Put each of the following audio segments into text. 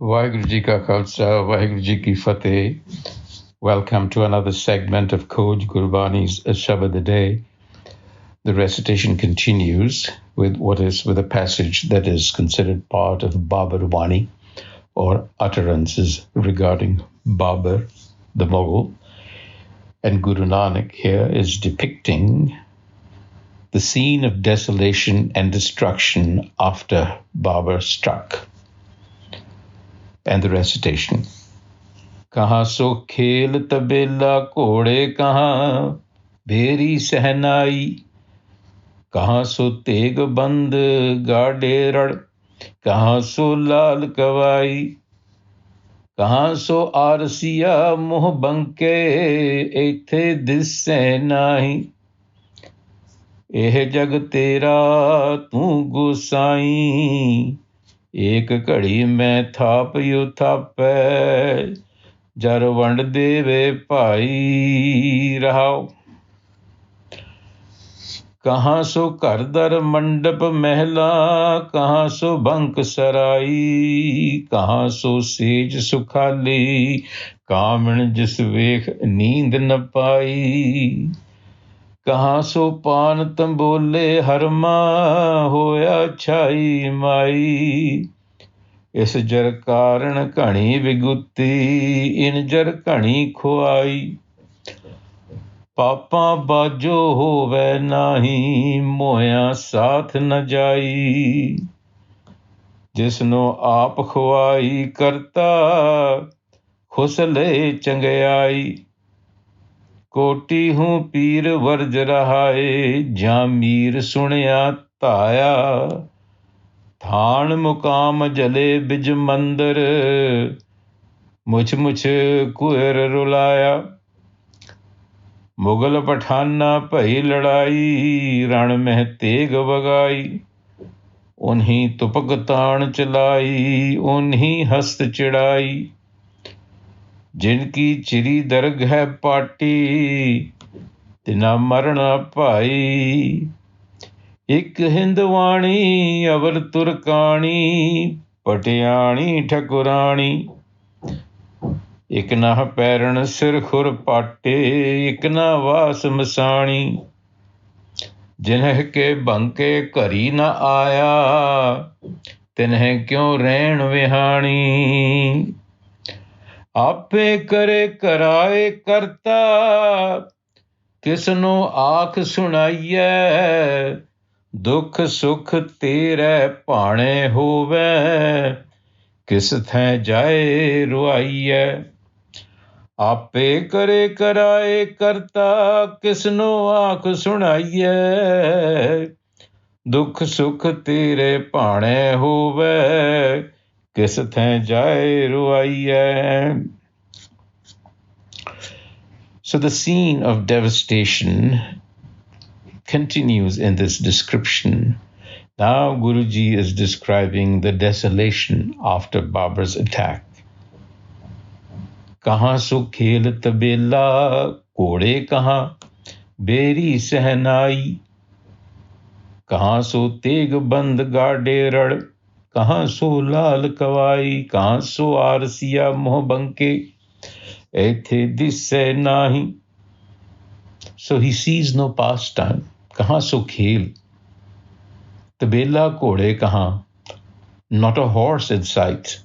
Waheguru Ji Ka Khalsa, Waheguru Ji Ki Fateh. Welcome to another segment of Khoj Gurbani's a-sabad-a-day. The recitation continues with a passage that is considered part of Babar Wani, or utterances regarding Babar, the Mughal. And Guru Nanak here is depicting the scene of desolation and destruction after Babar struck. And the recitation. Kaha so Khel Tabela Kode Kaha Bheri Sahnai Kaha so Teg Band Gade Rad Kaha so Lal Kawai Kaha so Arsiya Moh Banke Ethe Disse Nahi Eh Jag Tera Tu Gosai एक घड़ी में थाप you थापै जर वंड देवे भाई रहाओ कहाँ सो घर दर मंडप महला कहाँ सो बंक सराई कहाँ सो सेज सुखाली कामण जिस वेख नींद न पाई कहाँ सो पान तंबोले हरमा होया छाई माई इस जर कारण घणी विगुती इन जर घणी खुआई पापा बाजो होवे नाही मोया साथ न जाई जिसनो आप खुआई करता खुसले चंगयाई कोटि हूँ पीर वर्ज रहाए ਜਾਂ ਮੀਰ ਸੁਣਿਆ ਧਾਇਆ ਥਾਨ ਮੁਕਾਮ ਜਲੇ ਬਿਜ ਮੰਦਰ ਮੁਛ ਮੁਛ ਕੁਰ ਰੁਲਾਇਆ ਮੁਗਲ ਪਠਾਨਾ ਭਈ ਲੜਾਈ ਰਣ ਮਹਿ ਤੇਗ ਵਗਾਈ ਉਨਹੀ ਤੁਪਕ ਤਾਣ ਚਲਾਈ ਉਨਹੀ ਹਸਤ ਚੜਾਈ जिनकी चिरी दरग है पाटी तिना मरना भाई एक हिंदवाणी अवर तुरकाणी पटियाणी ठकुराणी एक ना पैरण सिर खुर पाटे एक ना वास मसाणी जिन्ह के बंके घरी न आया तिन्ह क्यों रैण विहाणी आपे करे कराए करता किसनो आख सुनाइए दुख सुख तेरे भाणे होवे किस थै जाए रुआइए आपे करे कराए करता किसनो आख सुनाइए दुख सुख तेरे भाणे होवे किस थै जाए रुआइए. So the scene of devastation continues in this description. Now Guruji is describing the desolation after Babar's attack. Kaha so khel tabela kode kaha beri sahnai kaha so teg band gade rad कहाँ सो लाल कवाई कहाँ सो आरसिया मोह बंके एथे दिसे नाही. So he sees no pastime. कहाँ सो खेल तबेला घोड़े कहाँ, not a horse in sight.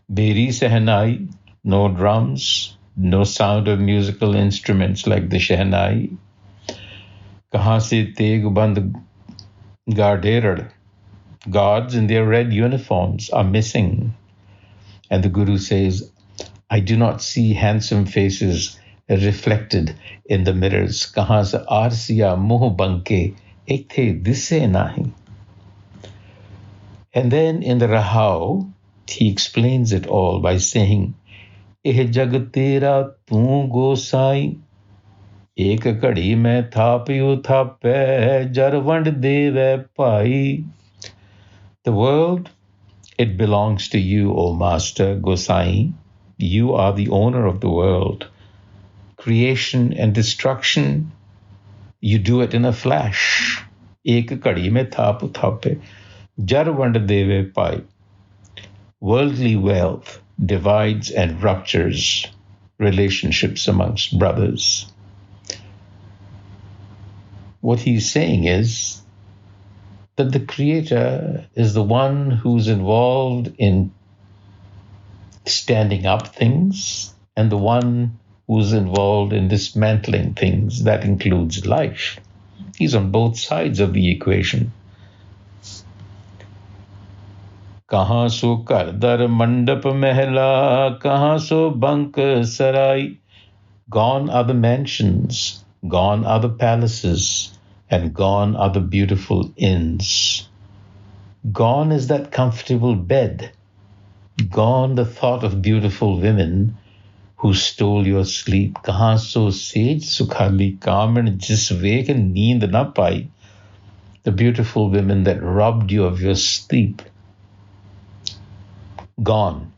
Beri sehnai, no drums, no sound of musical instruments like the shehnai. कहाँ से तेग बंद गाडेरड़, guards in their red uniforms are missing. And the Guru says, I do not see handsome faces reflected in the mirrors. Kahan se arsiya moh banke ethe disse nahi. And then in the Rahau, he explains it all by saying, Eh jag tera tu gosai ek kadi mein thapiyu thape jar vand deve pai. The world, it belongs to you, O Master Gosai. You are the owner of the world. Creation and destruction, you do it in a flash. Ek kadi mein thap thape, jar vand deve pai. Worldly wealth divides and ruptures relationships amongst brothers. What he's saying is that the Creator is the one who's involved in standing up things and the one who's involved in dismantling things. That includes life. He's on both sides of the equation. Kaha so kar dar mandap mehla, kaha so bank sarai. Gone are the mansions, gone are the palaces, and gone are the beautiful inns. Gone is that comfortable bed. Gone the thought of beautiful women who stole your sleep. Kahan so sage sukhali kaman jis vek neend na pai. The beautiful women that robbed you of your sleep. Gone.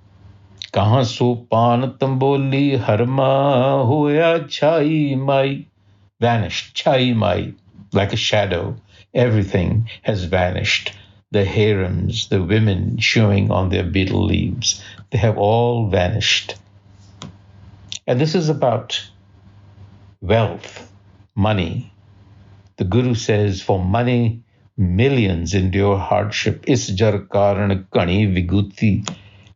Kahan so pan tamboli harma hoya chai mai. Vanished. Chai mai. Like a shadow. Everything has vanished. The harems, the women chewing on their betel leaves, they have all vanished. And this is about wealth, money. The Guru says, for money, millions endure hardship. Is jar karan kani viguti,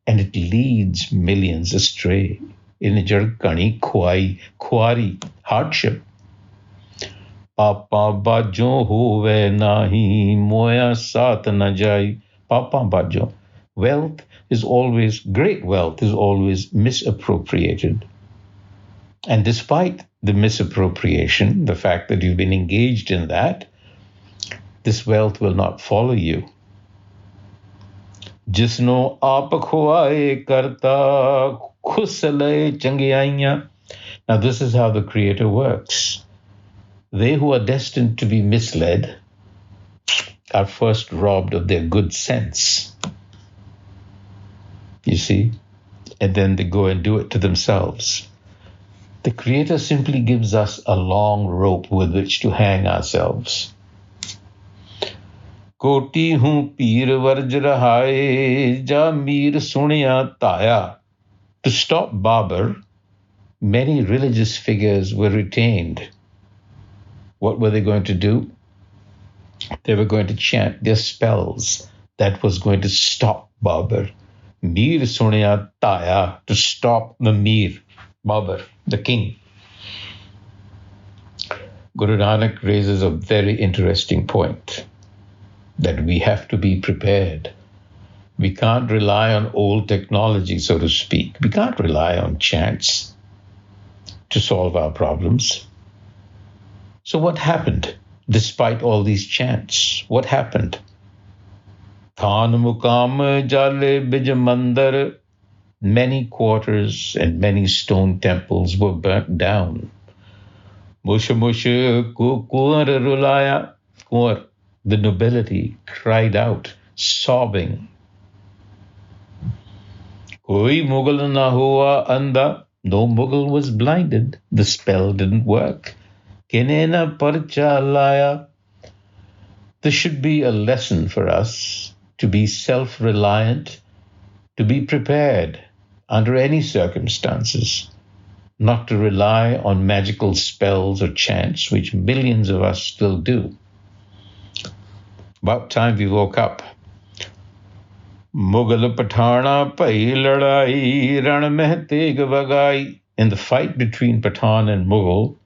and it leads millions astray. In jar kani kuari, hardship. Papa bajo hove nahi moya sat na jai. Papa bajo. Wealth is always, great wealth is always misappropriated. And despite the misappropriation, the fact that you've been engaged in that, this wealth will not follow you. Jisno aap khwaye karta khusale changiaiya. Now this is how the Creator works. They who are destined to be misled are first robbed of their good sense. You see? And then they go and do it to themselves. The Creator simply gives us a long rope with which to hang ourselves. Koti hu peer varj rahaye, ja mir sunya taya. To stop Babur, many religious figures were retained. What were they going to do? They were going to chant their spells that was going to stop Babur. Mir sunya taya, to stop the Mir, Babur, the king. Guru Nanak raises a very interesting point, that we have to be prepared. We can't rely on old technology, so to speak. We can't rely on chants to solve our problems. So what happened despite all these chants? What happened? Than mukam jale bij mandar. Many quarters and many stone temples were burnt down. Musha musha kuar rulaya. Kuar, the nobility, cried out, sobbing. Koi Mughal na hua anda. No Mughal was blinded. The spell didn't work. Kinena parcha laya. This should be a lesson for us to be self-reliant, to be prepared under any circumstances, not to rely on magical spells or chants, which millions of us still do. About time we woke up. Mughal Pathana pai ladai ran meh teg vagai. In the fight between Pathan and Mughal,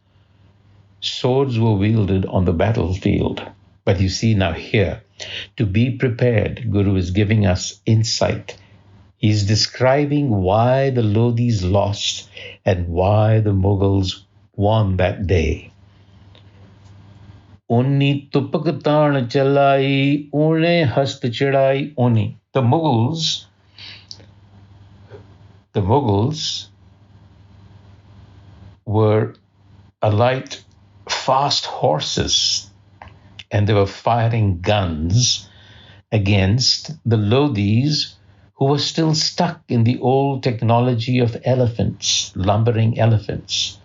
swords were wielded on the battlefield. But you see now here, to be prepared, Guru is giving us insight. He's describing why the Lodhis lost and why the Mughals won that day. Onni tupak taan chalai, une hast chadai onni. The Mughals were alight fast horses, and they were firing guns against the Lodhis, who were still stuck in the old technology of elephants, lumbering elephants.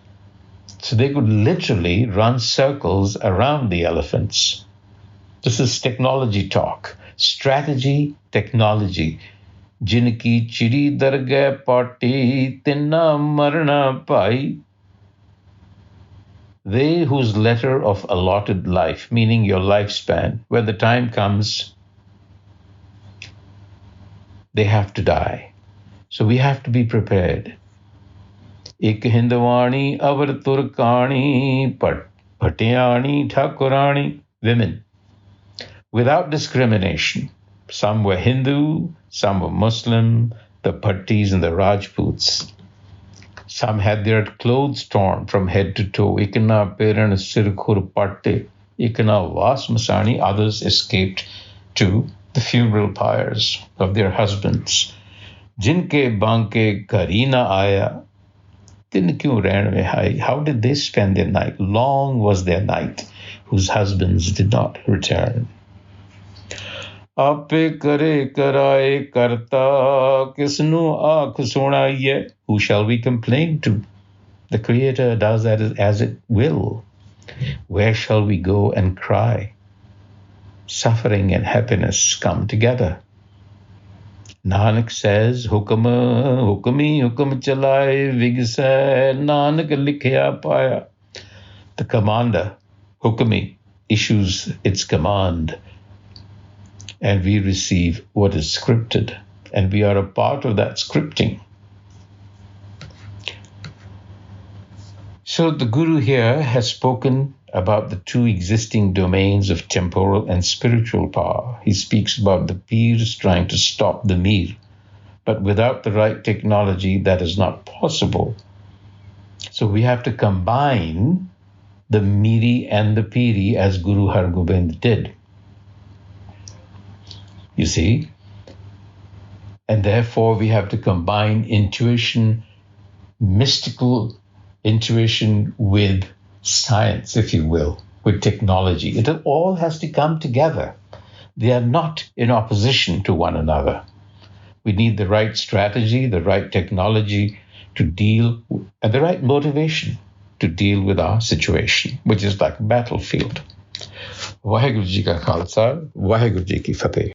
So they could literally run circles around the elephants. This is technology talk. Strategy, technology. जिनकी चिड़ी दरगह पाटी तिन्ना मरना भाई. They whose letter of allotted life, meaning your lifespan, when the time comes, they have to die. So we have to be prepared. Ik Hindwani avar Turkani Patiani Thakurani. Women, without discrimination. Some were Hindu, some were Muslim, the Bhattis and the Rajputs. Some had their clothes torn from head to toe. Ikna peran sirkhur patte, ikna vas masani. Others escaped to the funeral pyres of their husbands. Jinke banke karina aya, tin kyun rehn mein hai. How did they spend their night? Long was their night, whose husbands did not return. आपे करे कराए करता किसनु आँख सुनाइए. Who shall we complain to? The Creator does that as it will. Where shall we go and cry? Suffering and happiness come together. Nanak says, hukami hukum chalaye vigsai Nanak likhya paya. The commander, hukami, issues its command. And we receive what is scripted, and we are a part of that scripting. So the Guru here has spoken about the two existing domains of temporal and spiritual power. He speaks about the peers trying to stop the mir, but without the right technology, that is not possible. So we have to combine the miri and the piri as Guru Har Gobind did. You see? And therefore we have to combine intuition, mystical intuition with science, if you will, with technology. It all has to come together. They are not in opposition to one another. We need the right strategy, the right technology to deal, and the right motivation to deal with our situation, which is like a battlefield. Vaheguru Ji ka Khalsa, Vaheguru Ji ki Fateh.